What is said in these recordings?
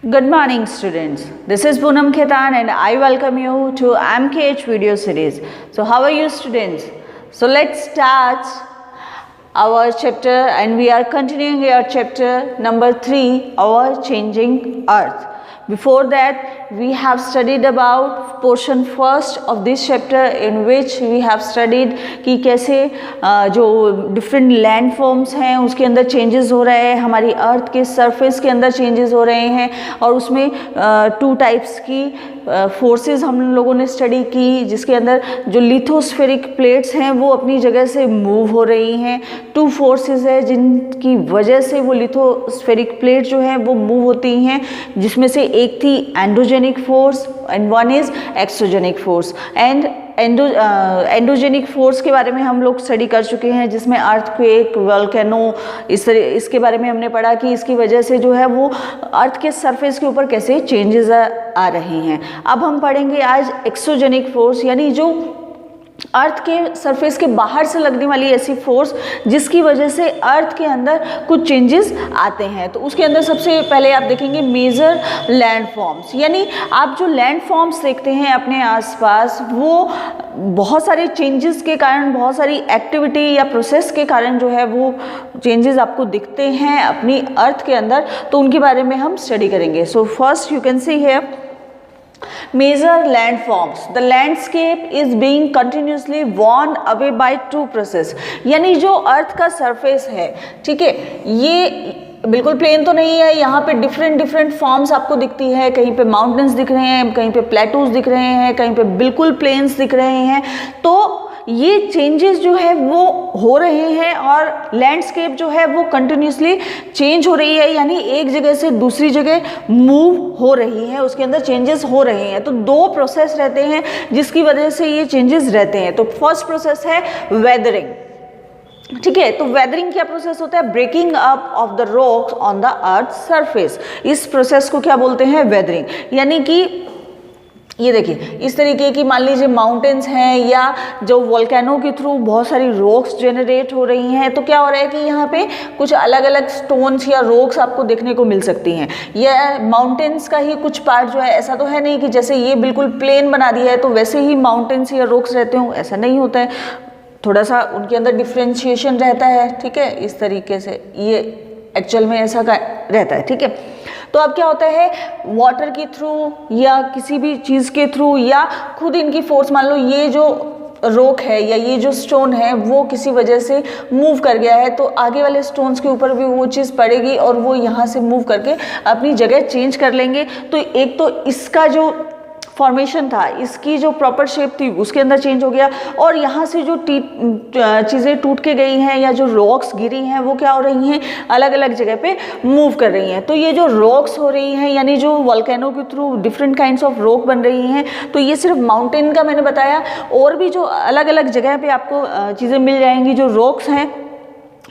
Good morning students, this is Poonam Khetan and I welcome you to MKH video series. So how are you students? So let's start our chapter and we are continuing our chapter number 3, our changing earth. Before that we have studied about portion first of this chapter in which we have studied कि कैसे जो different land forms हैं उसके अंदर changes हो रहे हैं, हमारी अर्थ के सरफेस के अंदर चेंजेस हो रहे हैं और उसमें 2 टाइप्स की फोर्सेस हम लोगों ने स्टडी की, जिसके अंदर जो लिथोस्फेरिक प्लेट्स हैं वो अपनी जगह से मूव हो रही हैं। 2 फोर्सेस है जिनकी वजह से वो लिथोस्फेरिक प्लेट जो है वो मूव होती हैं, जिसमें से एक थी endogenic force and one is exogenic force. And endogenic force के बारे में हम लोग स्टडी कर चुके हैं, जिसमें अर्थक्वेक, वोल्केनो, इसके बारे में हमने पढ़ा कि इसकी वजह से जो है वो अर्थ के सरफेस के ऊपर कैसे चेंजेस आ रहे हैं। अब हम पढ़ेंगे आज एक्सोजेनिक फोर्स, यानी जो अर्थ के सरफेस के बाहर से लगने वाली ऐसी फोर्स जिसकी वजह से अर्थ के अंदर कुछ चेंजेस आते हैं। तो उसके अंदर सबसे पहले आप देखेंगे मेजर लैंड फॉर्म्स, यानी आप जो लैंड फॉर्म्स देखते हैं अपने आसपास वो बहुत सारे चेंजेस के कारण, बहुत सारी एक्टिविटी या प्रोसेस के कारण जो है वो चेंजेस आपको दिखते हैं अपनी अर्थ के अंदर, तो उनके बारे में हम स्टडी करेंगे। So first you can see here major landforms, the landscape is being continuously worn away by 2 process, यानी जो अर्थ का सरफेस है, ठीक है, ये बिल्कुल प्लेन तो नहीं है, यहाँ पे डिफरेंट फॉर्म्स आपको दिखती है, कहीं पे माउंटेन्स दिख रहे हैं, कहीं पे प्लेटूज दिख रहे हैं, कहीं पे बिल्कुल प्लेन्स दिख रहे हैं। तो ये चेंजेस जो है वो हो रहे हैं और लैंडस्केप जो है वो कंटिन्यूसली चेंज हो रही है, यानी एक जगह से दूसरी जगह मूव हो रही है, उसके अंदर चेंजेस हो रहे हैं। तो 2 प्रोसेस रहते हैं जिसकी वजह से ये चेंजेस रहते हैं। तो फर्स्ट प्रोसेस है वेदरिंग, ठीक है। तो वेदरिंग क्या प्रोसेस होता है? Breaking up of the rocks on the earth surface. इस प्रोसेस को क्या बोलते हैं? वेदरिंग। यानी कि ये देखिए इस तरीके की मान लीजिए माउंटेन्स हैं या जो वोल्केनो के थ्रू बहुत सारी रॉक्स जनरेट हो रही हैं, तो क्या हो रहा है कि यहाँ पे कुछ अलग अलग स्टोन्स या रॉक्स आपको देखने को मिल सकती हैं। या माउंटेन्स का ही कुछ पार्ट जो है, ऐसा तो है नहीं कि जैसे ये बिल्कुल प्लेन बना दिया है तो वैसे ही माउंटेन्स या रॉक्स रहते हो, ऐसा नहीं होता है, थोड़ा सा उनके अंदर डिफ्रेंशिएशन रहता है, ठीक है। इस तरीके से ये एक्चुअल में ऐसा रहता है, ठीक है। तो अब क्या होता है, वाटर के थ्रू या किसी भी चीज़ के थ्रू या खुद इनकी फोर्स, मान लो ये जो रॉक है या ये जो स्टोन है वो किसी वजह से मूव कर गया है, तो आगे वाले स्टोन्स के ऊपर भी वो चीज़ पड़ेगी और वो यहाँ से मूव करके अपनी जगह चेंज कर लेंगे। तो एक तो इसका जो फॉर्मेशन था, इसकी जो प्रॉपर शेप थी उसके अंदर चेंज हो गया, और यहाँ से जो चीज़ें टूट के गई हैं या जो रॉक्स गिरी हैं वो क्या हो रही हैं, अलग अलग जगह पे मूव कर रही हैं। तो ये जो रॉक्स हो रही हैं, यानी जो वोल्केनो के through different kinds of rock बन रही हैं, तो ये सिर्फ माउंटेन का मैंने बताया, और भी जो अलग अलग जगह पे आपको चीज़ें मिल जाएंगी, जो रॉक्स हैं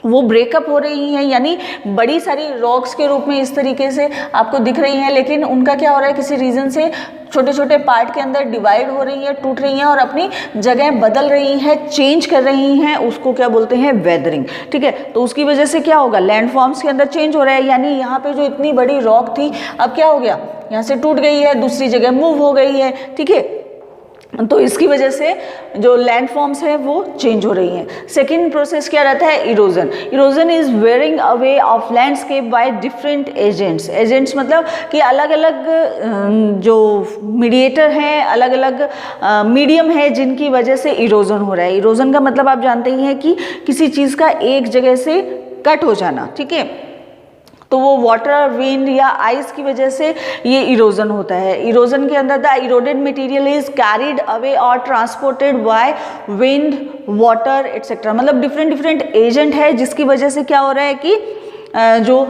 वो ब्रेकअप हो रही हैं, यानी बड़ी सारी रॉक्स के रूप में इस तरीके से आपको दिख रही हैं, लेकिन उनका क्या हो रहा है, किसी रीज़न से छोटे छोटे पार्ट के अंदर डिवाइड हो रही है, टूट रही हैं और अपनी जगह बदल रही हैं, चेंज कर रही हैं, उसको क्या बोलते हैं? वेदरिंग, ठीक है। तो उसकी वजह से क्या होगा, लैंडफॉर्म्स के अंदर चेंज हो रहा है, यानी यहाँ पे जो इतनी बड़ी रॉक थी अब क्या हो गया, यहाँ से टूट गई है, दूसरी जगह मूव हो गई है, ठीक है। तो इसकी वजह से जो लैंड फॉर्म्स हैं वो चेंज हो रही हैं। सेकेंड प्रोसेस क्या रहता है? Erosion. Erosion is wearing away of landscape by different agents. Agents मतलब कि अलग अलग जो मीडिएटर हैं, अलग अलग मीडियम है जिनकी वजह से इरोजन हो रहा है। इरोजन का मतलब आप जानते ही हैं कि किसी चीज़ का एक जगह से कट हो जाना, ठीक है। तो वो वाटर, विंड या आइस की वजह से ये इरोजन होता है। इरोजन के अंदर the eroded material is carried away और transported by wind, water etcetera, मतलब डिफरेंट एजेंट है जिसकी वजह से क्या हो रहा है कि जो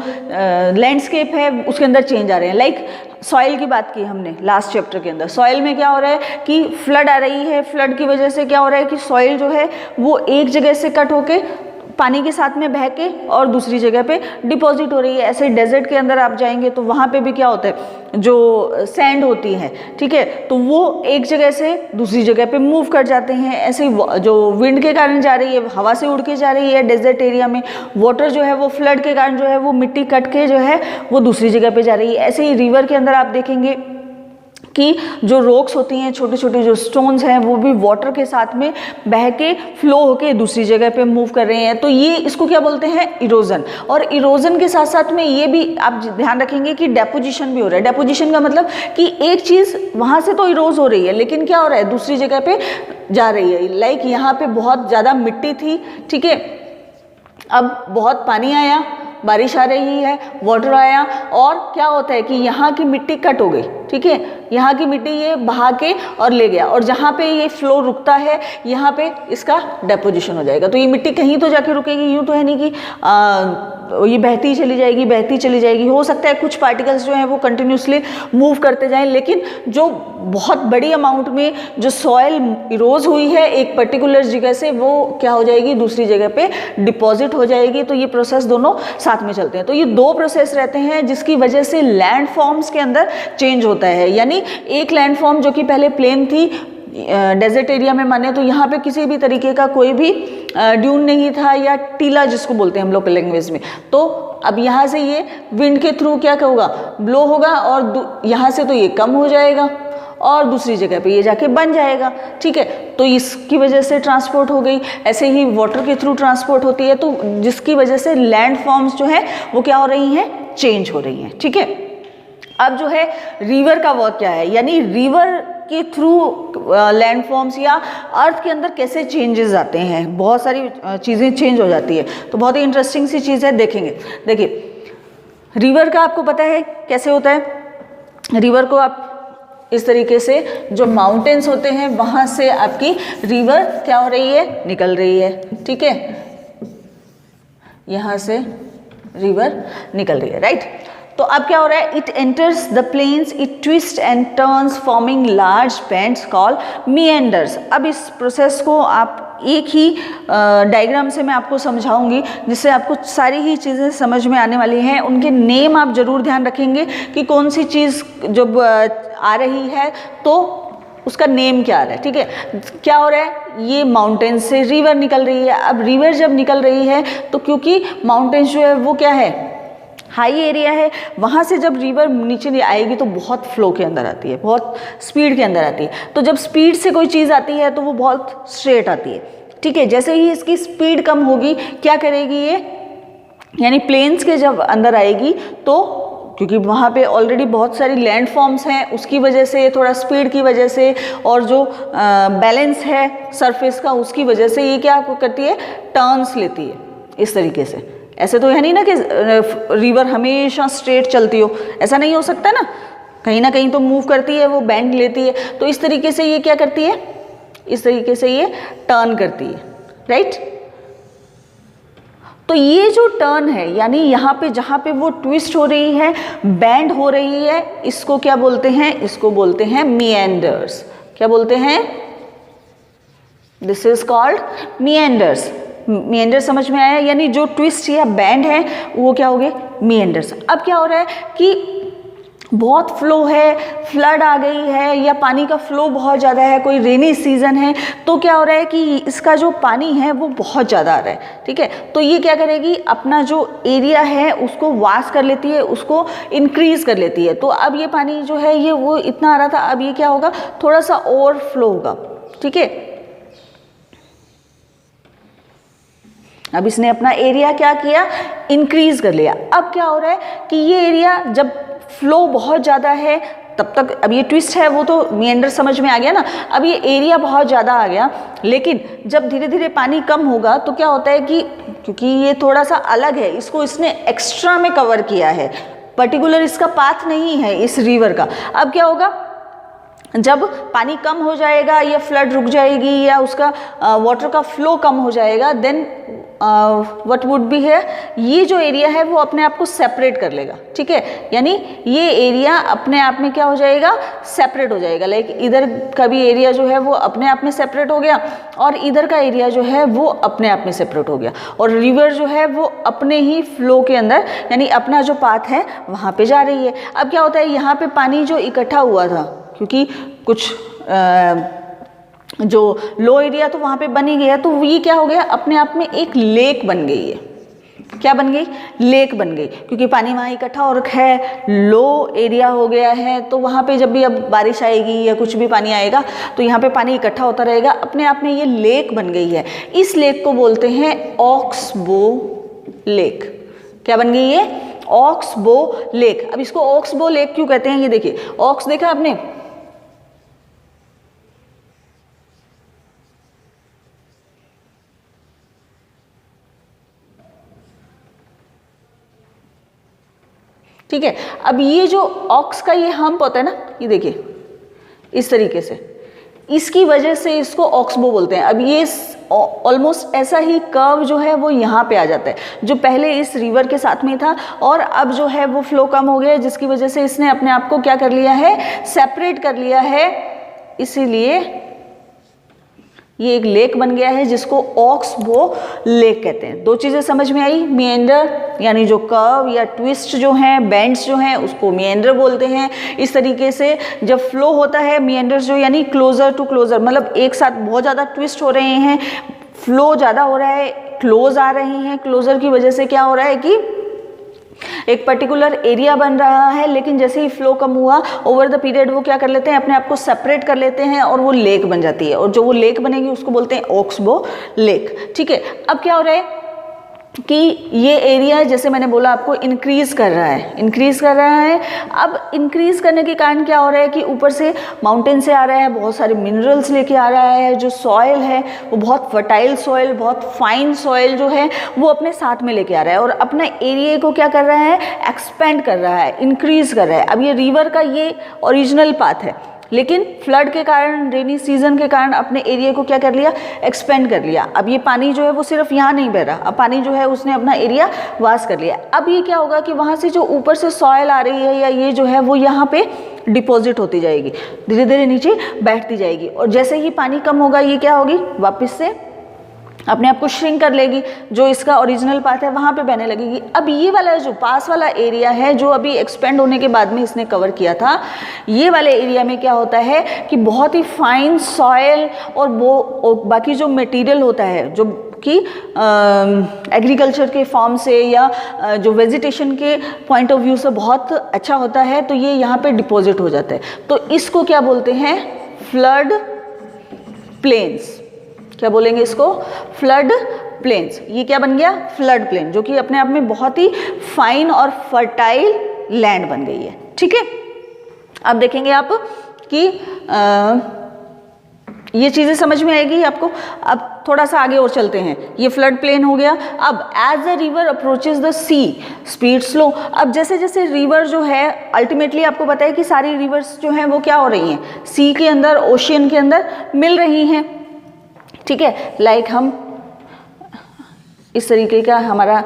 लैंडस्केप है उसके अंदर चेंज आ रहे हैं। लाइक सॉइल की बात की हमने लास्ट चैप्टर के अंदर, सॉइल में क्या हो रहा है कि फ्लड आ रही है, फ्लड की वजह से क्या हो रहा है कि सॉइल जो है वो एक जगह से कट होके पानी के साथ में बह के और दूसरी जगह पे डिपॉजिट हो रही है। ऐसे डेजर्ट के अंदर आप जाएंगे तो वहाँ पे भी क्या होता है, जो सैंड होती है, ठीक है, तो वो एक जगह से दूसरी जगह पे मूव कर जाते हैं। ऐसे ही जो विंड के कारण जा रही है, हवा से उड़ के जा रही है डेजर्ट एरिया में, वाटर जो है वो फ्लड के कारण जो है वो मिट्टी कट के जो है वो दूसरी जगह पे जा रही है। ऐसे ही रिवर के अंदर आप देखेंगे कि जो रॉक्स होती हैं, छोटे छोटे जो स्टोन्स हैं, वो भी वाटर के साथ में बह के फ्लो होके दूसरी जगह पे मूव कर रहे हैं। तो ये इसको क्या बोलते हैं, इरोजन। और इरोजन के साथ साथ में ये भी आप ध्यान रखेंगे कि डेपोजिशन भी हो रहा है। डेपोजिशन का मतलब कि एक चीज़ वहाँ से तो इरोज हो रही है, लेकिन क्या हो रहा है, दूसरी जगह पे जा रही है। लाइक यहाँ पे बहुत ज़्यादा मिट्टी थी, ठीक है, अब बहुत पानी आया, बारिश आ रही है, वाटर आया, और क्या होता है कि यहाँ की मिट्टी कट हो गई, ठीक है, यहाँ की मिट्टी ये बहा के और ले गया, और जहाँ पे ये फ्लो रुकता है यहाँ पे इसका डेपोजिशन हो जाएगा। तो ये मिट्टी कहीं तो जाके रुकेगी, यूँ तो है नहीं कि ये बहती चली जाएगी, बहती चली जाएगी। हो सकता है कुछ पार्टिकल्स जो हैं वो कंटिन्यूसली मूव करते जाएं, लेकिन जो बहुत बड़ी अमाउंट में जो सॉयल इरोज हुई है एक पर्टिकुलर जगह से, वो क्या हो जाएगी, दूसरी जगह पे डिपॉजिट हो जाएगी। तो ये प्रोसेस दोनों साथ में चलते हैं। तो ये दो प्रोसेस रहते हैं जिसकी वजह से लैंड फॉर्म्स के अंदर चेंज होता है। यानी एक लैंड फॉर्म जो कि पहले प्लेन थी, डेजर्ट एरिया में माने तो यहाँ पे किसी भी तरीके का कोई भी ड्यून नहीं था, या टीला जिसको बोलते हैं हम लोकल लैंग्वेज में। तो अब यहाँ से ये विंड के थ्रू क्या होगा, ब्लो होगा, और यहाँ से तो ये कम हो जाएगा और दूसरी जगह पे ये जाके बन जाएगा, ठीक है। तो इसकी वजह से ट्रांसपोर्ट हो गई। ऐसे ही वाटर के थ्रू ट्रांसपोर्ट होती है, तो जिसकी वजह से लैंड फॉर्म्स जो है वो क्या हो रही हैं, चेंज हो रही हैं, ठीक है। अब जो है रिवर का वर्क क्या है, यानी रिवर के थ्रू लैंडफॉर्म्स या अर्थ के अंदर कैसे चेंजेस आते हैं, बहुत सारी चीज़ें चेंज हो जाती है। तो बहुत ही इंटरेस्टिंग सी चीज़ है, देखेंगे। देखिए रिवर का आपको पता है कैसे होता है। रिवर को आप इस तरीके से, जो माउंटेन्स होते हैं वहाँ से आपकी रिवर क्या हो रही है, निकल रही है, ठीक है, यहाँ से रिवर निकल रही है, राइट। तो अब क्या हो रहा है, it enters the plains, it twist and turns forming large bands called meanders. अब इस प्रोसेस को आप एक ही डायग्राम से मैं आपको समझाऊंगी, जिससे आपको सारी ही चीज़ें समझ में आने वाली हैं। उनके नेम आप जरूर ध्यान रखेंगे कि कौन सी चीज़ जब आ रही है तो उसका नेम क्या आ रहा है, ठीक है। क्या हो रहा है, ये माउंटेन से रिवर निकल रही है। अब रिवर जब निकल रही है तो क्योंकि माउंटेन्स जो है वो क्या है, हाई एरिया है, वहाँ से जब रिवर नीचे आएगी तो बहुत फ्लो के अंदर आती है, बहुत स्पीड के अंदर आती है। तो जब स्पीड से कोई चीज़ आती है तो वो बहुत स्ट्रेट आती है, ठीक है। जैसे ही इसकी स्पीड कम होगी, क्या करेगी ये, यानी प्लेन्स के जब अंदर आएगी तो क्योंकि वहाँ पे ऑलरेडी बहुत सारी लैंड फॉर्म्स हैं, उसकी वजह से, थोड़ा स्पीड की वजह से, और जो बैलेंस है सरफेस का उसकी वजह से ये क्या करती है, टर्न्स लेती है इस तरीके से। ऐसे तो है नहीं ना कि रिवर हमेशा स्ट्रेट चलती हो, ऐसा नहीं हो सकता ना कहीं तो मूव करती है, वो बैंड लेती है। तो इस तरीके से ये क्या करती है, इस तरीके से ये टर्न करती है, राइट। तो ये जो टर्न है, यानी यहाँ पे जहाँ पे वो ट्विस्ट हो रही है, बैंड हो रही है, इसको क्या बोलते हैं, इसको बोलते हैं मीएंडर्स। क्या बोलते हैं, दिस इज कॉल्ड मीएंडर्स। मीएंडर समझ में आया, यानी जो ट्विस्ट या बैंड है वो क्या हो गए, मीएंडर्स। अब क्या हो रहा है कि बहुत फ्लो है, फ्लड आ गई है, या पानी का फ्लो बहुत ज़्यादा है, कोई रेनी सीजन है, तो क्या हो रहा है कि इसका जो पानी है वो बहुत ज़्यादा आ रहा है, ठीक है। तो ये क्या करेगी, अपना जो एरिया है उसको वास्ट कर लेती है, उसको इंक्रीज कर लेती है। तो अब ये पानी जो है ये वो इतना आ रहा था, अब ये क्या होगा, थोड़ा सा ओवरफ्लो होगा, ठीक है। अब इसने अपना एरिया क्या किया, इंक्रीज कर लिया। अब क्या हो रहा है कि ये एरिया जब फ्लो बहुत ज़्यादा है, तब तक अब ये ट्विस्ट है वो तो मीएंडर समझ में आ गया ना। अब ये एरिया बहुत ज़्यादा आ गया, लेकिन जब धीरे धीरे पानी कम होगा तो क्या होता है कि क्योंकि ये थोड़ा सा अलग है, इसको इसने एक्स्ट्रा में कवर किया है, पर्टिकुलर इसका पाथ नहीं है इस रिवर का। अब क्या होगा, जब पानी कम हो जाएगा या फ्लड रुक जाएगी या उसका वाटर का फ्लो कम हो जाएगा, देन व्हाट वुड बी है, ये जो एरिया है वो अपने आप को सेपरेट कर लेगा, ठीक है। यानी ये एरिया अपने आप में क्या हो जाएगा, सेपरेट हो जाएगा। लाइक इधर का भी एरिया जो है वो अपने आप में सेपरेट हो गया और इधर का एरिया जो है वो अपने आप में सेपरेट हो गया, और रिवर जो है वो अपने ही फ्लो के अंदर, यानी अपना जो पाथ है वहाँ पे जा रही है। अब क्या होता है, यहाँ पे पानी जो इकट्ठा हुआ था, क्योंकि कुछ जो लो एरिया तो वहाँ पे बन ही गया, तो ये क्या हो गया, अपने आप में एक लेक बन गई है। क्या बन गई, लेक बन गई, क्योंकि पानी वहाँ इकट्ठा हो रखा है, लो एरिया हो गया है, तो वहाँ पे जब भी अब बारिश आएगी या कुछ भी पानी आएगा तो यहाँ पे पानी इकट्ठा होता रहेगा, अपने आप में ये लेक बन गई है। इस लेक को बोलते हैं ऑक्सबो लेक। क्या बन गई है, ऑक्सबो लेक। अब इसको ऑक्सबो लेक क्यों कहते हैं, ये देखिए, ऑक्स देखा आपने, ठीक है। अब ये जो ऑक्स का ये हम्प होता है ना, ये देखिए इस तरीके से, इसकी वजह से इसको ऑक्सबो बोलते हैं। अब ये ऑलमोस्ट ऐसा ही कर्व जो है वो यहाँ पे आ जाता है, जो पहले इस रिवर के साथ में था और अब जो है वो फ्लो कम हो गया, जिसकी वजह से इसने अपने आप को क्या कर लिया है, सेपरेट कर लिया है, इसीलिए ये एक लेक बन गया है जिसको ऑक्सबो लेक कहते हैं। दो चीज़ें समझ में आई, मिएंडर यानी जो कर्व या ट्विस्ट जो हैं, बेंड्स जो हैं, उसको मिएंडर बोलते हैं। इस तरीके से जब फ्लो होता है, मिएंडर्स जो यानी क्लोजर टू क्लोजर, मतलब एक साथ बहुत ज़्यादा ट्विस्ट हो रहे हैं, फ्लो ज़्यादा हो रहा है, क्लोज आ रहे हैं, क्लोजर की वजह से क्या हो रहा है कि एक पर्टिकुलर एरिया बन रहा है, लेकिन जैसे ही फ्लो कम हुआ ओवर द पीरियड वो क्या कर लेते हैं, अपने आप को सेपरेट कर लेते हैं और वो लेक बन जाती है, और जो वो लेक बनेगी उसको बोलते हैं ऑक्सबो लेक, ठीक है। अब क्या हो रहा है कि ये एरिया जैसे मैंने बोला आपको इंक्रीज कर रहा है, इंक्रीज कर रहा है। अब इंक्रीज करने के कारण क्या हो रहा है कि ऊपर से माउंटेन से आ रहा है, बहुत सारे मिनरल्स लेके आ रहा है, जो सॉइल है वो बहुत फर्टाइल सॉइल, बहुत फाइन सॉइल जो है वो अपने साथ में लेके आ रहा है और अपना एरिया को क्या कर रहा है, एक्सपेंड कर रहा है, इंक्रीज कर रहा है। अब ये रिवर का ये ओरिजिनल पाथ है, लेकिन फ्लड के कारण, रेनी सीजन के कारण अपने एरिया को क्या कर लिया, एक्सपेंड कर लिया। अब ये पानी जो है वो सिर्फ यहाँ नहीं बह रहा, अब पानी जो है उसने अपना एरिया वास्ट कर लिया। अब ये क्या होगा कि वहाँ से जो ऊपर से सॉइल आ रही है या ये जो है वो यहाँ पे डिपॉजिट होती जाएगी, धीरे धीरे नीचे बैठती जाएगी, और जैसे ही पानी कम होगा ये क्या होगी, वापस से अपने आप को श्रिंक कर लेगी, जो इसका ओरिजिनल पाथ है वहाँ पे बहने लगेगी। अब ये वाला जो पास वाला एरिया है जो अभी एक्सपेंड होने के बाद में इसने कवर किया था, ये वाले एरिया में क्या होता है कि बहुत ही फाइन सॉयल और वो बाकी जो मटेरियल होता है जो कि एग्रीकल्चर के फॉर्म से या जो वेजिटेशन के पॉइंट ऑफ व्यू से बहुत अच्छा होता है, तो ये यहाँ पे डिपॉजिट हो जाता है। तो इसको क्या बोलते हैं, फ्लड प्लेन्स। क्या बोलेंगे इसको, फ्लड प्लेन्स। ये क्या बन गया, फ्लड प्लेन, जो कि अपने आप में बहुत ही फाइन और फर्टाइल लैंड बन गई है, ठीक है। अब देखेंगे आप कि ये चीज़ें समझ में आएगी आपको। अब थोड़ा सा आगे और चलते हैं, ये फ्लड प्लेन हो गया। अब as the river approaches the sea speed slow. अब जैसे जैसे रिवर जो है, अल्टीमेटली आपको पता है कि सारी रिवर्स जो हैं वो क्या हो रही हैं, सी के अंदर, ओशियन के अंदर मिल रही हैं, ठीक है। लाइक हम इस तरीके का हमारा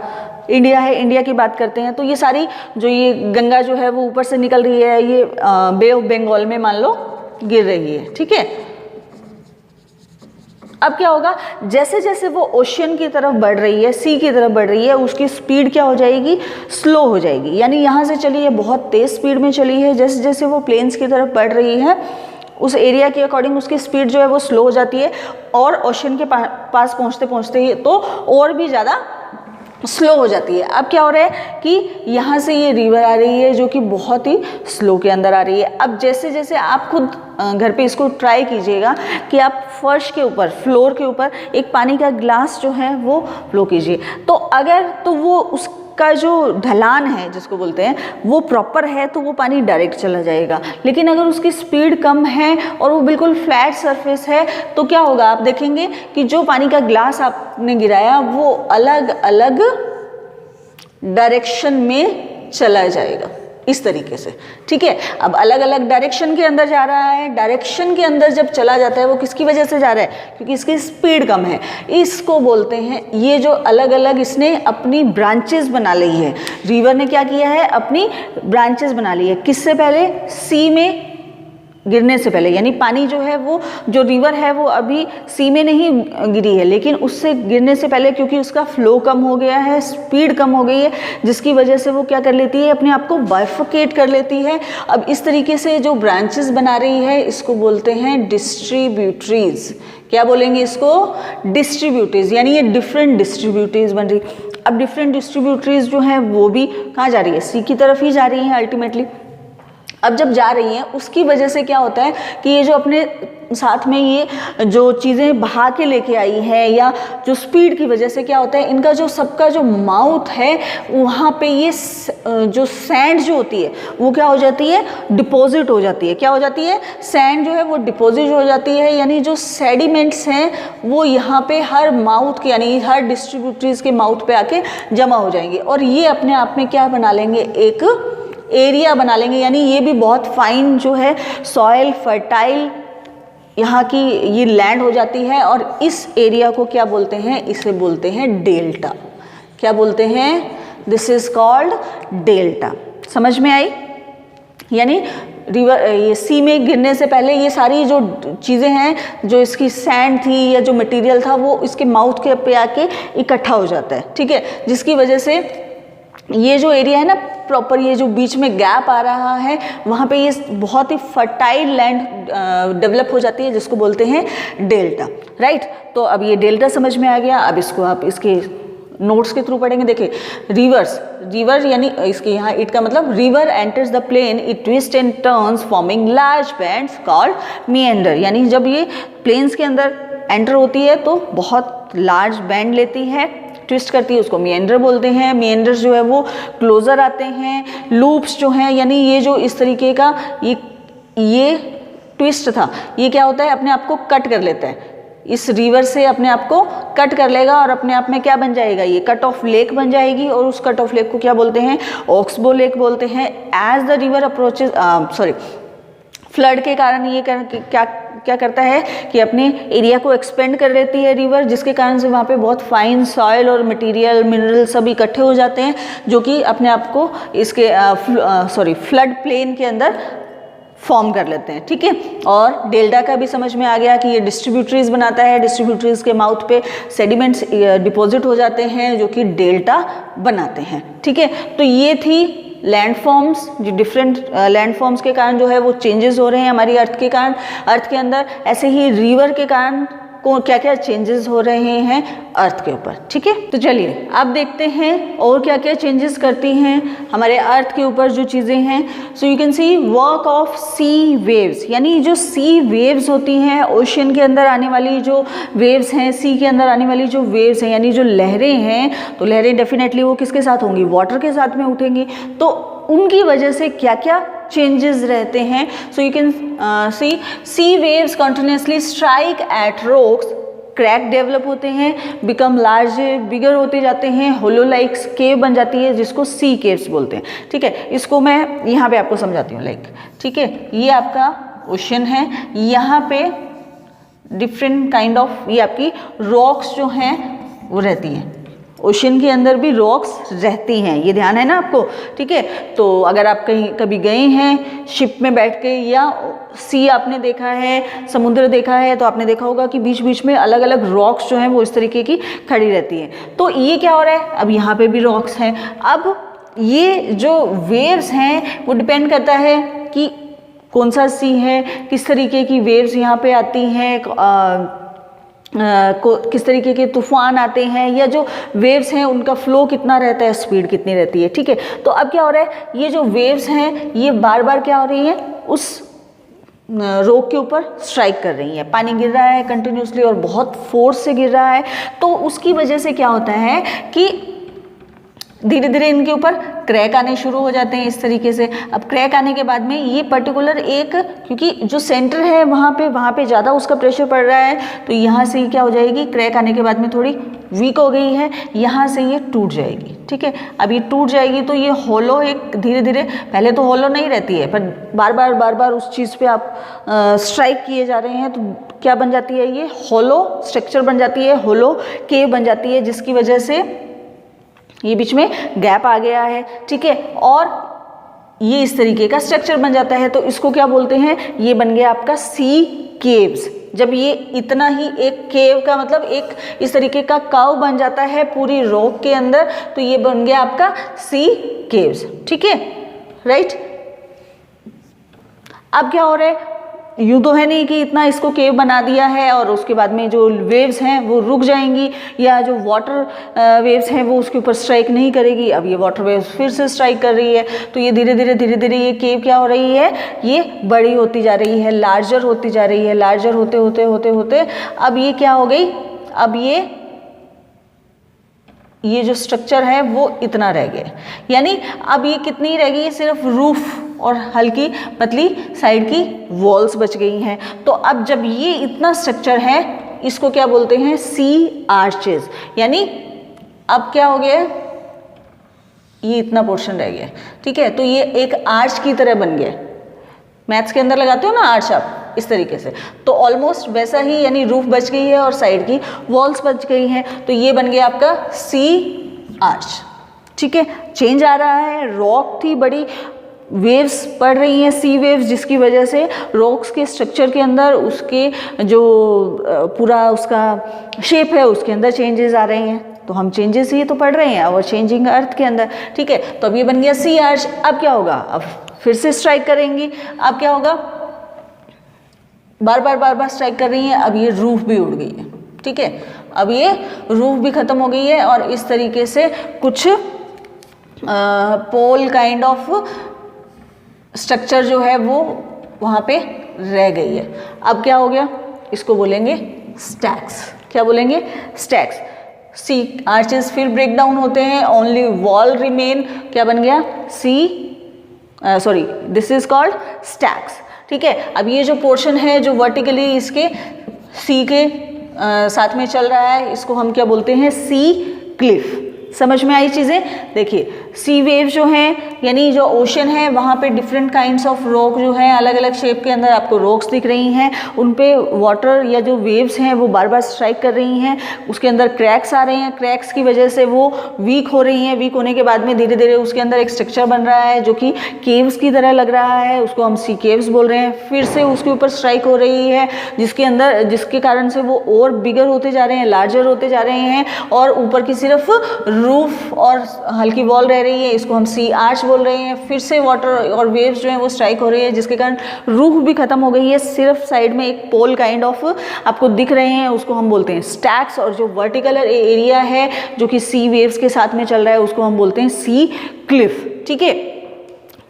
इंडिया है, इंडिया की बात करते हैं तो ये सारी जो ये गंगा जो है वो ऊपर से निकल रही है, ये बे ऑफ बंगाल में मान लो गिर रही है, ठीक है। अब क्या होगा, जैसे जैसे वो ओशियन की तरफ बढ़ रही है, सी की तरफ बढ़ रही है, उसकी स्पीड क्या हो जाएगी, स्लो हो जाएगी। यानी यहाँ से चली है, बहुत तेज स्पीड में चली है, जैसे जैसे वो प्लेन्स की तरफ बढ़ रही है उस एरिया के अकॉर्डिंग उसकी स्पीड जो है वो स्लो हो जाती है, और ओशन के पास पहुँचते पहुँचते ही तो और भी ज़्यादा स्लो हो जाती है। अब क्या हो रहा है कि यहाँ से ये रिवर आ रही है जो कि बहुत ही स्लो के अंदर आ रही है। अब जैसे जैसे आप खुद घर पे इसको ट्राई कीजिएगा कि आप फर्श के ऊपर, फ्लोर के ऊपर एक पानी का ग्लास जो है वो फ्लो कीजिए, तो अगर तो वो उसका जो ढलान है जिसको बोलते हैं वो प्रॉपर है तो वो पानी डायरेक्ट चला जाएगा। लेकिन अगर उसकी स्पीड कम है और वो बिल्कुल फ्लैट सरफेस है तो क्या होगा, आप देखेंगे कि जो पानी का ग्लास आपने गिराया वो अलग अलग डायरेक्शन में चला जाएगा। इस तरीके से, ठीक है। अब अलग अलग डायरेक्शन के अंदर जा रहा है, डायरेक्शन के अंदर जब चला जाता है वो किसकी वजह से जा रहा है, क्योंकि इसकी स्पीड कम है। इसको बोलते हैं, ये जो अलग अलग इसने अपनी ब्रांचेस बना ली है, रिवर ने क्या किया है, अपनी ब्रांचेस बना ली है। किससे पहले, सी में गिरने से पहले, यानी पानी जो है वो, जो रिवर है वो अभी सी में नहीं गिरी है, लेकिन उससे गिरने से पहले क्योंकि उसका फ्लो कम हो गया है, स्पीड कम हो गई है, जिसकी वजह से वो क्या कर लेती है, अपने आप को बाइफर्केट कर लेती है। अब इस तरीके से जो ब्रांचेस बना रही है इसको बोलते हैं डिस्ट्रीब्यूटरीज। क्या बोलेंगे इसको, डिस्ट्रीब्यूटरीज, यानी ये डिफरेंट डिस्ट्रीब्यूटरीज बन रही। अब डिफरेंट डिस्ट्रीब्यूटरीज जो है वो भी कहाँ जा रही है, सी की तरफ ही जा रही है अल्टीमेटली। अब जब जा रही हैं उसकी वजह से क्या होता है कि ये जो अपने साथ में ये जो चीज़ें बहा के लेके आई है, या जो स्पीड की वजह से क्या होता है, इनका जो सबका जो माउथ है वहाँ पे ये जो सैंड जो होती है वो क्या हो जाती है, डिपॉजिट हो जाती है। क्या हो जाती है, सैंड जो है वो डिपॉजिट हो जाती है, यानी जो सेडिमेंट्स हैं वो यहाँ पे हर माउथ के, यानी हर डिस्ट्रीब्यूटरीज के माउथ पे आके जमा हो जाएंगे, और ये अपने आप में क्या बना लेंगे, एक एरिया बना लेंगे। यानी ये भी बहुत फाइन जो है सॉइल फर्टाइल यहाँ की ये लैंड हो जाती है, और इस एरिया को क्या बोलते हैं, इसे बोलते हैं डेल्टा। क्या बोलते हैं, दिस इज कॉल्ड डेल्टा। समझ में आई, यानी रिवर ये सी में गिरने से पहले ये सारी जो चीज़ें हैं, जो इसकी सैंड थी या जो मटेरियल था वो इसके माउथ के पे आके इकट्ठा हो जाता है, ठीक है, जिसकी वजह से ये जो एरिया है ना प्रॉपर, ये जो बीच में गैप आ रहा है वहाँ पे ये बहुत ही फर्टाइल लैंड डेवलप हो जाती है, जिसको बोलते हैं डेल्टा, राइट। तो अब ये डेल्टा समझ में आ गया। अब इसको आप इसके नोट्स के थ्रू पढ़ेंगे। देखिए, रिवर यानी इसके यहाँ इट का मतलब river enters the plain, it twist and turns forming large bands called meander. यानी जब ये प्लेन्स के अंदर एंटर होती है तो बहुत लार्ज बैंड लेती है, ट्विस्ट करती है, उसको मेएंडर बोलते हैं। मेएंडर्स जो है वो क्लोजर आते हैं। लूप्स जो हैं, यानी ये जो इस तरीके का ये ट्विस्ट था, ये क्या होता है, अपने आप को कट कर लेता है, इस रिवर से अपने आप को कट कर लेगा और अपने आप में क्या बन जाएगा, ये कट ऑफ लेक बन जाएगी, और उस कट ऑफ लेक को क्या बोलते हैं, ऑक्सबो लेक बोलते हैं। As the river approaches flood के कारण ये क्या करता है कि अपने एरिया को एक्सपेंड कर लेती है रिवर, जिसके कारण से वहाँ पे बहुत फाइन सॉइल और मटेरियल मिनरल सब इकट्ठे हो जाते हैं, जो कि अपने आप को इसके फ्लड प्लेन के अंदर फॉर्म कर लेते हैं, ठीक है। और डेल्टा का भी समझ में आ गया कि ये डिस्ट्रीब्यूटरीज बनाता है, डिस्ट्रीब्यूटरीज के माउथ पे सेडिमेंट्स डिपॉजिट हो जाते हैं जो कि डेल्टा बनाते हैं, ठीक है। तो ये थी लैंडफॉर्म्स, जो डिफरेंट लैंडफॉर्म्स के कारण जो है वो चेंजेस हो रहे हैं हमारी अर्थ के कारण, अर्थ के अंदर। ऐसे ही रिवर के कारण को क्या क्या चेंजेस हो रहे हैं अर्थ के ऊपर, ठीक है। तो चलिए अब देखते हैं और क्या क्या चेंजेस करती हैं हमारे अर्थ के ऊपर जो चीज़ें हैं। So you can see work of sea waves, यानी जो सी वेव्स होती हैं, ओशन के अंदर आने वाली जो वेव्स हैं, सी के अंदर आने वाली जो वेव्स हैं, यानी जो लहरें हैं, तो लहरें डेफिनेटली वो किसके साथ होंगी, वाटर के साथ में उठेंगी। तो उनकी वजह से क्या क्या चेंजेस रहते हैं। So you can see waves continuously strike at rocks, crack develop होते हैं, बिकम लार्ज बिगर होते जाते हैं, होलो लाइक्स केव बन जाती है, जिसको सी केव्स बोलते हैं, ठीक है। इसको मैं यहाँ पे आपको समझाती हूँ, लाइक, ठीक है। ये आपका ओशन है, यहाँ पे डिफरेंट काइंड ऑफ ये आपकी रॉक्स जो हैं वो रहती हैं। ओशन के अंदर भी रॉक्स रहती हैं, ये ध्यान है ना आपको, ठीक है। तो अगर आप कहीं कभी गए हैं शिप में बैठ के, या सी आपने देखा है, समुद्र देखा है, तो आपने देखा होगा कि बीच बीच में अलग अलग रॉक्स जो हैं वो इस तरीके की खड़ी रहती हैं। तो ये क्या हो रहा है, अब यहाँ पे भी रॉक्स हैं। अब ये जो वेव्स हैं वो डिपेंड करता है कि कौन सा सी है, किस तरीके की वेव्स यहाँ पे आती हैं, किस तरीके के तूफान आते हैं, या जो वेव्स हैं उनका फ्लो कितना रहता है, स्पीड कितनी रहती है, ठीक है। तो अब क्या हो रहा है, ये जो वेव्स हैं ये बार बार क्या हो रही हैं, उस रॉक के ऊपर स्ट्राइक कर रही है, पानी गिर रहा है कंटिन्यूसली और बहुत फोर्स से गिर रहा है। तो उसकी वजह से क्या होता है कि धीरे धीरे इनके ऊपर क्रैक आने शुरू हो जाते हैं इस तरीके से। अब क्रैक आने के बाद में ये पर्टिकुलर एक, क्योंकि जो सेंटर है वहाँ पे ज़्यादा उसका प्रेशर पड़ रहा है, तो यहाँ से ही क्या हो जाएगी, क्रैक आने के बाद में थोड़ी वीक हो गई है, यहाँ से ये टूट जाएगी, ठीक है। अब ये टूट जाएगी तो ये होलो एक धीरे धीरे, पहले तो होलो नहीं रहती है, पर बार बार उस चीज़ पे आप स्ट्राइक किए जा रहे हैं तो क्या बन जाती है, ये होलो स्ट्रक्चर बन जाती है, होलो केव बन जाती है, जिसकी वजह से ये बीच में गैप आ गया है, ठीक है। और ये इस तरीके का स्ट्रक्चर बन जाता है, तो इसको क्या बोलते हैं, ये बन गया आपका सी केव्स। जब ये इतना ही एक केव का मतलब एक इस तरीके का कर्व बन जाता है पूरी रॉक के अंदर, तो ये बन गया आपका सी केव्स, ठीक है, राइट। अब क्या हो रहा है, यूँ तो है नहीं कि इतना इसको केव बना दिया है और उसके बाद में जो वेव्स हैं वो रुक जाएंगी, या जो वाटर वेव्स हैं वो उसके ऊपर स्ट्राइक नहीं करेगी। अब ये वाटर वेव्स फिर से स्ट्राइक कर रही है, तो ये धीरे धीरे ये केव क्या हो रही है, ये बड़ी होती जा रही है, लार्जर होती जा रही है, लार्जर होते अब ये क्या हो गई, अब ये जो स्ट्रक्चर है वो इतना रह गया, यानी अब ये कितनी रह गई, सिर्फ रूफ और हल्की पतली साइड की वॉल्स बच गई हैं। तो अब जब ये इतना स्ट्रक्चर है, इसको क्या बोलते हैं, सी आर्चेस, यानी अब क्या हो गया, ये इतना पोर्शन रह गया, ठीक है। तो ये एक आर्च की तरह बन गया, मैथ्स के अंदर लगाते हो ना आर्च आप इस तरीके से, तो ऑलमोस्ट वैसा ही, यानी रूफ बच गई है और साइड की वॉल्स बच गई हैं, तो ये बन गया आपका सी आर्च, ठीक है। चेंज आ रहा है, रॉक थी बड़ी, वेव्स पड़ रही हैं, सी वेव्स, जिसकी वजह से रॉक्स के स्ट्रक्चर के अंदर उसके जो पूरा उसका शेप है उसके अंदर चेंजेस आ रहे हैं, तो हम चेंजेस ही तो पढ़ रहे हैं और चेंजिंग अर्थ के अंदर, ठीक है। तो अब ये बन गया सी आर्च। अब क्या होगा, अब फिर से स्ट्राइक करेंगी, अब क्या होगा, बार बार स्ट्राइक कर रही है, अब ये रूफ भी उड़ गई है, ठीक है। अब ये रूफ भी खत्म हो गई है और इस तरीके से कुछ पोल काइंड ऑफ स्ट्रक्चर जो है वो वहाँ पे रह गई है। अब क्या हो गया, इसको बोलेंगे स्टैक्स। क्या बोलेंगे, स्टैक्स। सी आर्चेस फिर ब्रेक डाउन होते हैं, ओनली वॉल रिमेन, क्या बन गया, दिस इज कॉल्ड स्टैक्स, ठीक है। अब ये जो पोर्शन है जो वर्टिकली इसके सी के साथ में चल रहा है, इसको हम क्या बोलते हैं, सी क्लिफ। समझ में आई चीज़ें, देखिए सी वेव जो हैं, यानी जो ओशन है वहाँ पे डिफरेंट काइंड्स ऑफ रॉक जो हैं, अलग अलग शेप के अंदर आपको रॉक्स दिख रही हैं, उन पे वाटर या जो वेव्स हैं वो बार बार स्ट्राइक कर रही हैं, उसके अंदर क्रैक्स आ रहे हैं, क्रैक्स की वजह से वो वीक हो रही हैं, वीक होने के बाद में धीरे धीरे उसके अंदर एक स्ट्रक्चर बन रहा है जो कि केव्स की तरह लग रहा है, उसको हम सी केव्स बोल रहे हैं। फिर से उसके ऊपर स्ट्राइक हो रही है जिसके कारण से वो और बिगर होते जा रहे हैं, लार्जर होते जा रहे हैं, और ऊपर की सिर्फ रूफ और हल्की वॉल रह रही है, इसको हम सी आर्च बोल रहे हैं। फिर से वाटर और वेव्स जो हैं वो स्ट्राइक हो रही है, जिसके कारण रूफ भी खत्म हो गई है, सिर्फ साइड में एक पोल काइंड ऑफ आपको दिख रहे हैं, उसको हम बोलते हैं स्टैक्स। और जो वर्टिकल एरिया है जो कि सी वेव्स के साथ में चल रहा है, उसको हम बोलते हैं सी क्लिफ, ठीक है।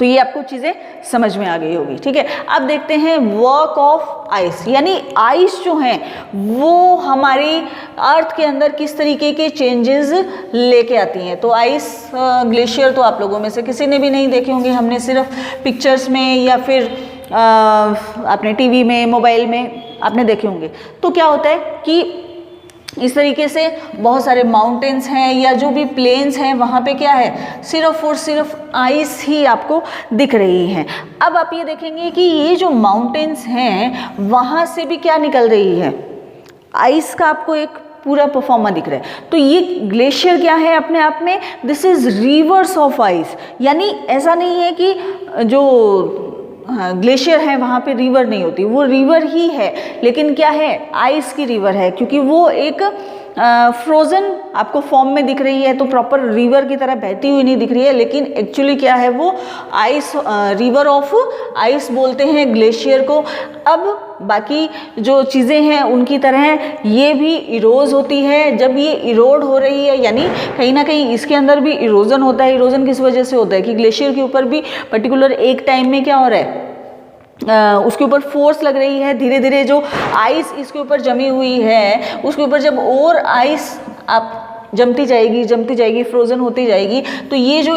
तो ये आपको चीज़ें समझ में आ गई होगी, ठीक है। अब देखते हैं वर्क ऑफ आइस, यानी आइस जो हैं वो हमारी अर्थ के अंदर किस तरीके के चेंजेस लेके आती हैं। तो आइस ग्लेशियर तो आप लोगों में से किसी ने भी नहीं देखे होंगे, हमने सिर्फ पिक्चर्स में या फिर अपने टीवी में, मोबाइल में आपने देखे होंगे। तो क्या होता है कि इस तरीके से बहुत सारे माउंटेन्स हैं या जो भी प्लेन्स हैं, वहाँ पे क्या है, सिर्फ और सिर्फ आइस ही आपको दिख रही है। अब आप ये देखेंगे कि ये जो माउंटेन्स हैं वहाँ से भी क्या निकल रही है, आइस का आपको एक पूरा परफॉर्मा दिख रहा है। तो ये ग्लेशियर क्या है अपने आप में, this is reverse of ice. यानी ऐसा नहीं है कि जो ग्लेशियर है वहाँ पे रिवर नहीं होती, वो रिवर ही है, लेकिन क्या है, आइस की रिवर है, क्योंकि वो एक फ्रोज़न आपको फॉर्म में दिख रही है, तो प्रॉपर रिवर की तरह बहती हुई नहीं दिख रही है, लेकिन एक्चुअली क्या है, वो आइस, रिवर ऑफ आइस बोलते हैं ग्लेशियर को। अब बाकी जो चीज़ें हैं उनकी तरह ये भी इरोज होती है। जब ये इरोड हो रही है, यानी कहीं ना कहीं इसके अंदर भी इरोजन होता है। इरोजन किस वजह से होता है कि ग्लेशियर के ऊपर भी पर्टिकुलर एक टाइम में क्या हो रहा है, उसके ऊपर फोर्स लग रही है, धीरे धीरे जो आइस इसके ऊपर जमी हुई है उसके ऊपर जब और आइस आप जमती जाएगी फ्रोज़न होती जाएगी, तो ये जो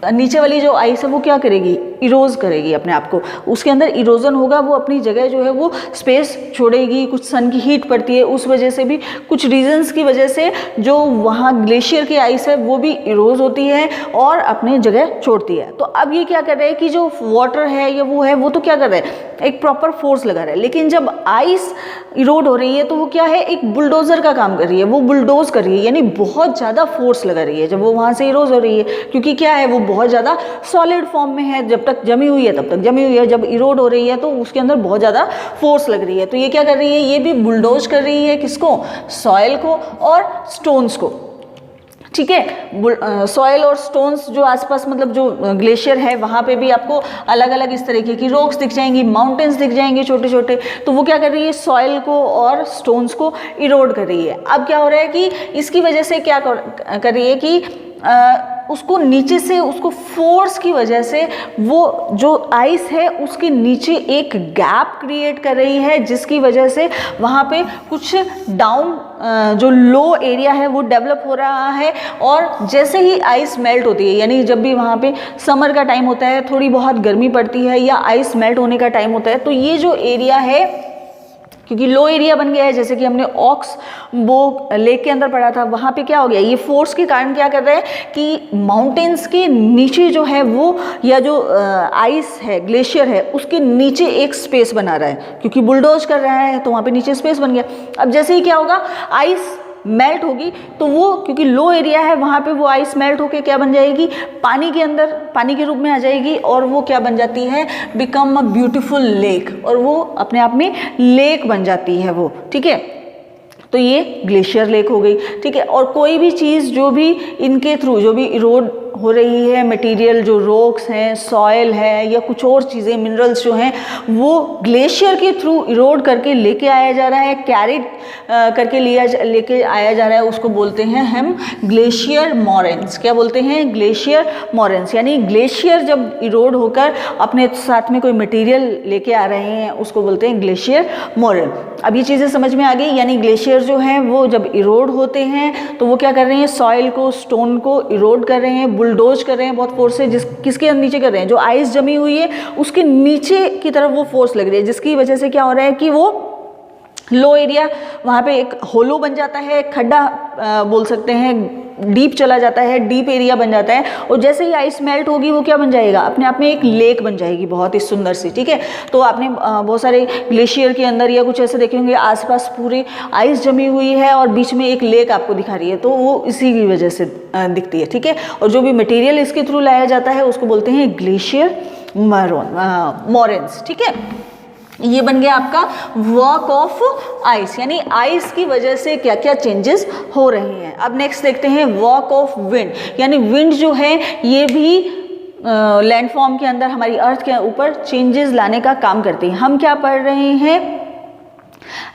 नीचे वाली जो आइस है वो क्या करेगी, इरोज करेगी अपने आप को, उसके अंदर इरोजन होगा, वो अपनी जगह जो है वो स्पेस छोड़ेगी, कुछ सन की हीट पड़ती है उस वजह से भी, कुछ रीजंस की वजह से जो वहाँ ग्लेशियर की आइस है वो भी इरोज होती है और अपनी जगह छोड़ती है। तो अब ये क्या कर रहे हैं कि जो वाटर है या वो तो क्या कर रहे हैं, एक प्रॉपर फोर्स लगा रहा है। लेकिन जब आइस इरोड हो रही है तो वो क्या है, एक बुलडोजर का काम कर रही है, वो बुलडोज कर रही है, यानी बहुत ज़्यादा फोर्स लगा रही है जब वो वहाँ से इरोज हो रही है, क्योंकि क्या है वो बहुत ज़्यादा सॉलिड फॉर्म में है, जब तक जमी हुई है तब तक जमी हुई है, जब इरोड हो रही है तो उसके अंदर बहुत ज़्यादा फोर्स लग रही है। तो ये क्या कर रही है, ये भी बुलडोज कर रही है किसको, सॉइल को और स्टोन्स को। ठीक है, सॉइल और स्टोन्स जो आसपास मतलब जो ग्लेशियर है वहाँ पे भी आपको अलग अलग इस तरीके की रॉक्स दिख जाएंगी, माउंटेन्स दिख जाएंगे छोटे छोटे। तो वो क्या कर रही है, सॉइल को और स्टोन्स को इरोड कर रही है। अब क्या हो रहा है कि इसकी वजह से क्या कर रही है कि उसको नीचे से, उसको फोर्स की वजह से वो जो आइस है उसके नीचे एक गैप क्रिएट कर रही है, जिसकी वजह से वहाँ पे कुछ डाउन जो लो एरिया है वो डेवलप हो रहा है। और जैसे ही आइस मेल्ट होती है, यानी जब भी वहाँ पे समर का टाइम होता है, थोड़ी बहुत गर्मी पड़ती है या आइस मेल्ट होने का टाइम होता है, तो ये जो एरिया है क्योंकि लो एरिया बन गया है, जैसे कि हमने ऑक्स बो लेक के अंदर पढ़ा था, वहाँ पे क्या हो गया, ये फोर्स के कारण क्या कर रहे हैं कि माउंटेन्स के नीचे जो है वो, या जो आइस है ग्लेशियर है उसके नीचे एक स्पेस बना रहा है, क्योंकि बुलडोज कर रहा है तो वहाँ पे नीचे स्पेस बन गया। अब जैसे ही क्या होगा, आइस मेल्ट होगी तो वो, क्योंकि लो एरिया है वहाँ पे, वो आइस मेल्ट होके क्या बन जाएगी, पानी के अंदर, पानी के रूप में आ जाएगी, और वो क्या बन जाती है, बिकम अ ब्यूटीफुल लेक, और वो अपने आप में लेक बन जाती है वो। ठीक है, तो ये ग्लेशियर लेक हो गई। ठीक है, और कोई भी चीज़ जो भी इनके थ्रू जो भी इरोड हो रही है, मटेरियल जो रॉक्स हैं, सॉयल है या कुछ और चीज़ें, मिनरल्स जो हैं, वो ग्लेशियर के थ्रू इरोड करके लेके आया जा रहा है, कैरिड करके लेके आया जा रहा है, उसको बोलते हैं हम ग्लेशियर मोरेन्स। क्या बोलते हैं, ग्लेशियर मोरेन्स। यानी ग्लेशियर जब इरोड होकर अपने साथ में कोई मटेरियल लेके आ रहे हैं उसको बोलते हैं ग्लेशियर मोरेन। अब ये चीज़ें समझ में आ गई, यानी ग्लेशियर जो हैं वो जब इरोड होते हैं तो वो क्या कर रहे हैं, सॉइल को, स्टोन को इरोड कर रहे हैं, बुलडोज कर रहे हैं बहुत फोर्स से, किसके नीचे कर रहे हैं, जो आइस जमी हुई है उसके नीचे की तरफ वो फोर्स लग रही है, जिसकी वजह से क्या हो रहा है कि वो लो एरिया, वहाँ पे एक होलो बन जाता है, खड्डा बोल सकते हैं, डीप चला जाता है, डीप एरिया बन जाता है, और जैसे ही आइस मेल्ट होगी वो क्या बन जाएगा, अपने आप में एक लेक बन जाएगी बहुत ही सुंदर सी। ठीक है, तो आपने बहुत सारे ग्लेशियर के अंदर या कुछ ऐसे देखे होंगे, आसपास पूरी आइस जमी हुई है और बीच में एक लेक आपको दिखा रही है, तो वो इसी की वजह से दिखती है। ठीक है, और जो भी मटेरियल इसके थ्रू लाया जाता है उसको बोलते हैं ग्लेशियर मोरेन्स। ठीक है, ये बन गया आपका वर्क ऑफ आइस, यानी आइस की वजह से क्या क्या चेंजेस हो रहे हैं। अब नेक्स्ट देखते हैं वर्क ऑफ विंड, यानी विंड जो है ये भी लैंडफॉर्म के अंदर हमारी अर्थ के ऊपर चेंजेस लाने का काम करती है। हम क्या पढ़ रहे हैं,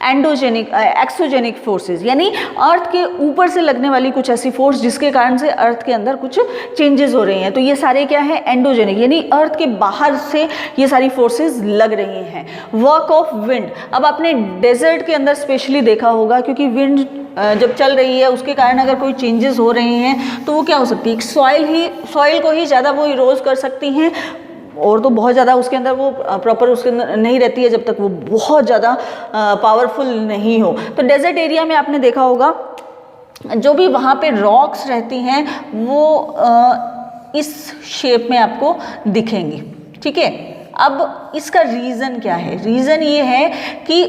एंडोजेनिक एक्सोजेनिक फोर्सेस, यानी अर्थ के ऊपर से लगने वाली कुछ ऐसी फोर्स जिसके कारण से अर्थ के अंदर कुछ चेंजेस हो रही हैं। तो ये सारे क्या है, एंडोजेनिक, यानी अर्थ के बाहर से ये सारी फोर्सेस लग रही हैं। वर्क ऑफ विंड, अब आपने डेजर्ट के अंदर स्पेशली देखा होगा, क्योंकि विंड जब चल रही है उसके कारण अगर कोई चेंजेस हो रहे हैं तो वो क्या हो सकती है, सॉइल को ही ज़्यादा वो इरोज कर सकती हैं, और तो बहुत ज़्यादा उसके अंदर वो प्रॉपर उसके अंदर नहीं रहती है जब तक वो बहुत ज़्यादा पावरफुल नहीं हो। तो डेजर्ट एरिया में आपने देखा होगा जो भी वहाँ पे रॉक्स रहती हैं वो इस शेप में आपको दिखेंगी। ठीक है, अब इसका रीज़न क्या है, रीज़न ये है कि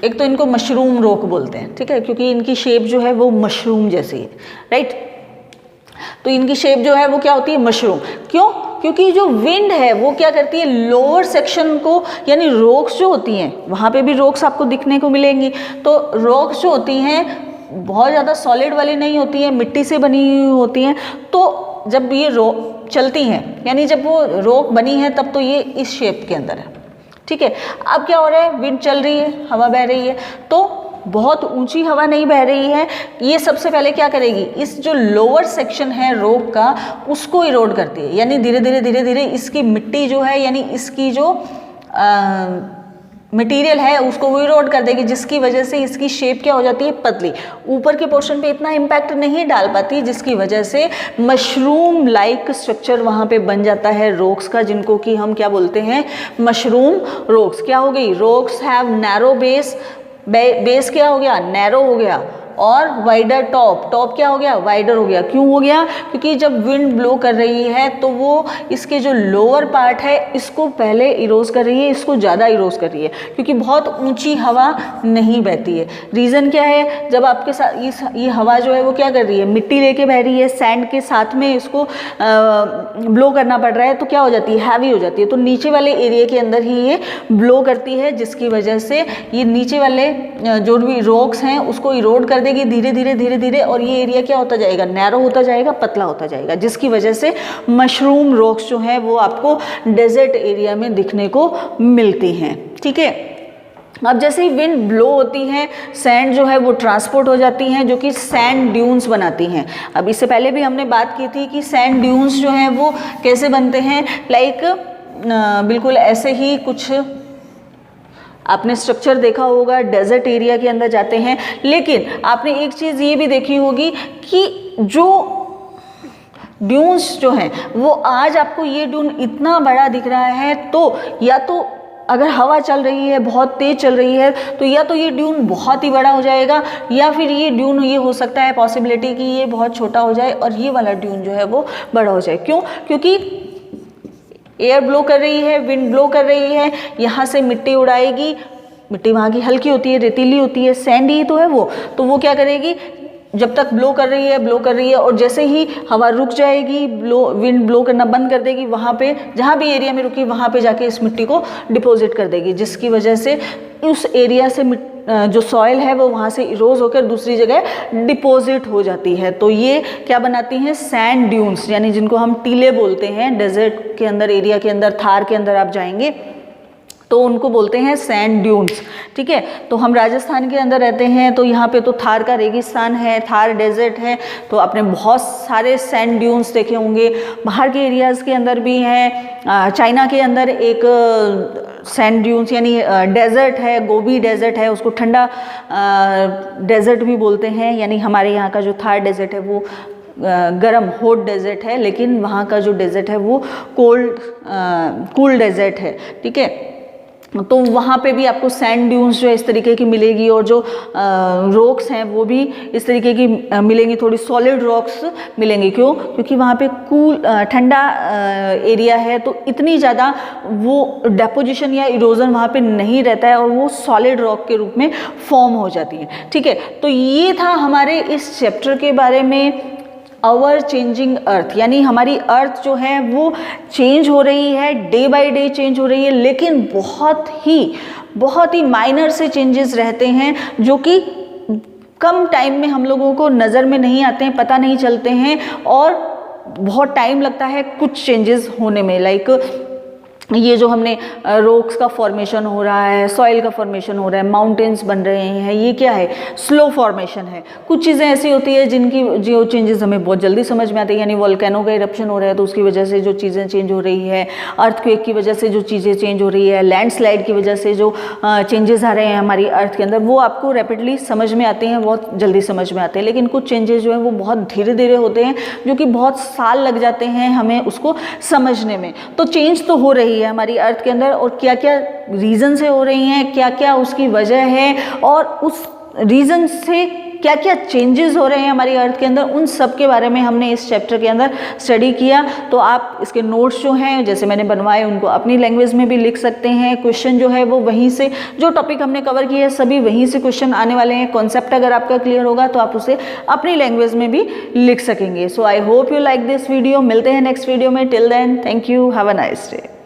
एक तो इनको मशरूम रॉक बोलते हैं। ठीक है, क्योंकि इनकी शेप जो है वो मशरूम जैसी है, राइट। तो इनकी शेप जो है वो क्या होती है, मशरूम। क्यों, क्योंकि जो विंड है वो क्या करती है, लोअर सेक्शन को, यानी रॉक्स जो होती हैं, वहाँ पे भी रॉक्स आपको दिखने को मिलेंगी। तो रॉक्स जो होती हैं बहुत ज़्यादा सॉलिड वाली नहीं होती हैं, मिट्टी से बनी हुई होती हैं। तो जब ये रॉक चलती हैं, यानी जब वो रॉक बनी है तब तो ये इस शेप के अंदर है। ठीक है, अब क्या हो रहा है, विंड चल रही है, हवा बह रही है, तो बहुत ऊंची हवा नहीं बह रही है, ये सबसे पहले क्या करेगी, इस जो लोअर सेक्शन है रॉक का उसको इरोड करती है, यानी धीरे धीरे इसकी मिट्टी जो है, यानी इसकी जो मटेरियल है उसको वो इरोड कर देगी, जिसकी वजह से इसकी शेप क्या हो जाती है, पतली, ऊपर के पोर्शन पे इतना इम्पैक्ट नहीं डाल पाती, जिसकी वजह से मशरूम लाइक स्ट्रक्चर वहाँ पे बन जाता है रॉक्स का, जिनको कि हम क्या बोलते हैं, मशरूम रॉक्स। क्या हो गई, rocks have narrow base, base क्या हो गया, नैरो हो गया, और वाइडर टॉप, टॉप क्या हो गया, वाइडर हो गया। क्यों हो गया, क्योंकि जब विंड ब्लो कर रही है तो वो इसके जो लोअर पार्ट है इसको पहले इरोज कर रही है, इसको ज़्यादा इरोज कर रही है, क्योंकि बहुत ऊंची हवा नहीं बहती है। रीज़न क्या है, जब आपके साथ ये हवा जो है वो क्या कर रही है, मिट्टी लेके बह रही है, सैंड के साथ में इसको ब्लो करना पड़ रहा है, तो क्या हो जाती है, हैवी हो जाती है, तो नीचे वाले एरिया के अंदर ही ये ब्लो करती है, जिसकी वजह से ये नीचे वाले जो भी रॉक्स हैं उसको इरोड कर देगी धीरे धीरे धीरे धीरे, और ये एरिया क्या होता जाएगा, नैरो होता जाएगा, पतला होता जाएगा, जिसकी वजह से मशरूम रॉक्स जो हैं वो आपको डेजर्ट एरिया में दिखने को मिलती हैं। ठीक है, अब जैसे ही विंड ब्लो होती है, सैंड जो है वो ट्रांसपोर्ट हो जाती हैं, जो कि सैंड ड्यून्स बनाती हैं। अब इससे पहले भी हमने बात की थी कि सैंड ड्यून्स जो हैं वो कैसे बनते हैं, लाइक बिल्कुल ऐसे ही कुछ आपने स्ट्रक्चर देखा होगा, डेजर्ट एरिया के अंदर जाते हैं। लेकिन आपने एक चीज़ ये भी देखी होगी कि जो ड्यून्स जो हैं वो आज आपको ये ड्यून इतना बड़ा दिख रहा है, तो या तो अगर हवा चल रही है, बहुत तेज चल रही है, तो या तो ये ड्यून बहुत ही बड़ा हो जाएगा, या फिर ये ड्यून ये हो सकता है पॉसिबिलिटी कि ये बहुत छोटा हो जाए और ये वाला ड्यून जो है वो बड़ा हो जाए। क्यों, क्योंकि एयर ब्लो कर रही है, विंड ब्लो कर रही है, यहाँ से मिट्टी उड़ाएगी, मिट्टी वहाँ की हल्की होती है, रेतीली होती है, सैंडी ही तो है वो, तो वो क्या करेगी, जब तक ब्लो कर रही है, और जैसे ही हवा रुक जाएगी, विंड ब्लो करना बंद कर देगी, वहाँ पे जहाँ भी एरिया में रुकी वहाँ पे जाके इस मिट्टी को डिपॉजिट कर देगी, जिसकी वजह से उस एरिया से जो सॉइल है वो वहाँ से इरोज होकर दूसरी जगह डिपॉजिट हो जाती है। तो ये क्या बनाती हैं, सैंड ड्यून्स, यानी जिनको हम टीले बोलते हैं। डेजर्ट के अंदर, एरिया के अंदर, थार के अंदर आप जाएंगे तो उनको बोलते हैं सैंड ड्यून्स। ठीक है, तो हम राजस्थान के अंदर रहते हैं, तो यहाँ पे तो थार का रेगिस्तान है, थार डेजर्ट है, तो आपने बहुत सारे सैंड ड्यून्स देखे होंगे। बाहर के एरियाज़ के अंदर भी हैं, चाइना के अंदर एक सैंड ड्यून्स यानी डेजर्ट है, गोबी डेजर्ट है, उसको ठंडा डेजर्ट भी बोलते हैं। यानी हमारे यहाँ का जो थार डेजर्ट है वो गरम हॉट डेजर्ट है, लेकिन वहाँ का जो डेजर्ट है वो कूल डेजर्ट है। ठीक है, तो वहाँ पे भी आपको सैंड ड्यून्स जो इस तरीके की मिलेगी, और जो रॉक्स हैं वो भी इस तरीके की मिलेंगी, थोड़ी सॉलिड रॉक्स मिलेंगी। क्यों, क्योंकि वहाँ पे ठंडा एरिया है, तो इतनी ज़्यादा वो डेपोजिशन या इरोजन वहाँ पे नहीं रहता है, और वो सॉलिड रॉक के रूप में फॉर्म हो जाती है। ठीक है, तो ये था हमारे इस चैप्टर के बारे में, आवर चेंजिंग अर्थ, यानी हमारी अर्थ जो है वो चेंज हो रही है, डे बाय डे चेंज हो रही है, लेकिन बहुत ही माइनर से चेंजेस रहते हैं, जो कि कम टाइम में हम लोगों को नज़र में नहीं आते हैं, पता नहीं चलते हैं, और बहुत टाइम लगता है कुछ चेंजेस होने में। लाइक ये जो हमने रॉक्स का फॉर्मेशन हो रहा है, सॉइल का फॉर्मेशन हो रहा है, माउंटेन्स बन रहे हैं, ये क्या है, स्लो फॉर्मेशन है। कुछ चीज़ें ऐसी होती है जिनकी जो चेंजेस हमें बहुत जल्दी समझ में आती है, यानी वोल्केनो का इरप्शन हो रहा है तो उसकी वजह से जो चीज़ें चेंज हो रही है, अर्थक्वेक की वजह से जो चीज़ें चेंज हो रही है, लैंडस्लाइड की वजह से जो चेंजेस आ रहे हैं हमारी अर्थ के अंदर, वो आपको रैपिडली समझ में आते हैं, बहुत जल्दी समझ में आते हैं। लेकिन कुछ चेंजेस जो है वो बहुत धीरे धीरे होते हैं, जो कि बहुत साल लग जाते हैं हमें उसको समझने में। तो चेंज तो हो रही है हमारी अर्थ के अंदर, और क्या क्या रीज़न से हो रही हैं, क्या क्या उसकी वजह है, और उस रीज़न से क्या क्या चेंजेस हो रहे हैं हमारी अर्थ के अंदर, उन सब के बारे में हमने इस चैप्टर के अंदर स्टडी किया। तो आप इसके नोट्स जो हैं जैसे मैंने बनवाए उनको अपनी लैंग्वेज में भी लिख सकते हैं। क्वेश्चन जो है वो वहीं से, जो टॉपिक हमने कवर किया है सभी वहीं से क्वेश्चन आने वाले हैं। कॉन्सेप्ट अगर आपका क्लियर होगा तो आप उसे अपनी लैंग्वेज में भी लिख सकेंगे। So I hope you like this video. मिलते हैं नेक्स्ट वीडियो में। Till then, thank you, have a nice day.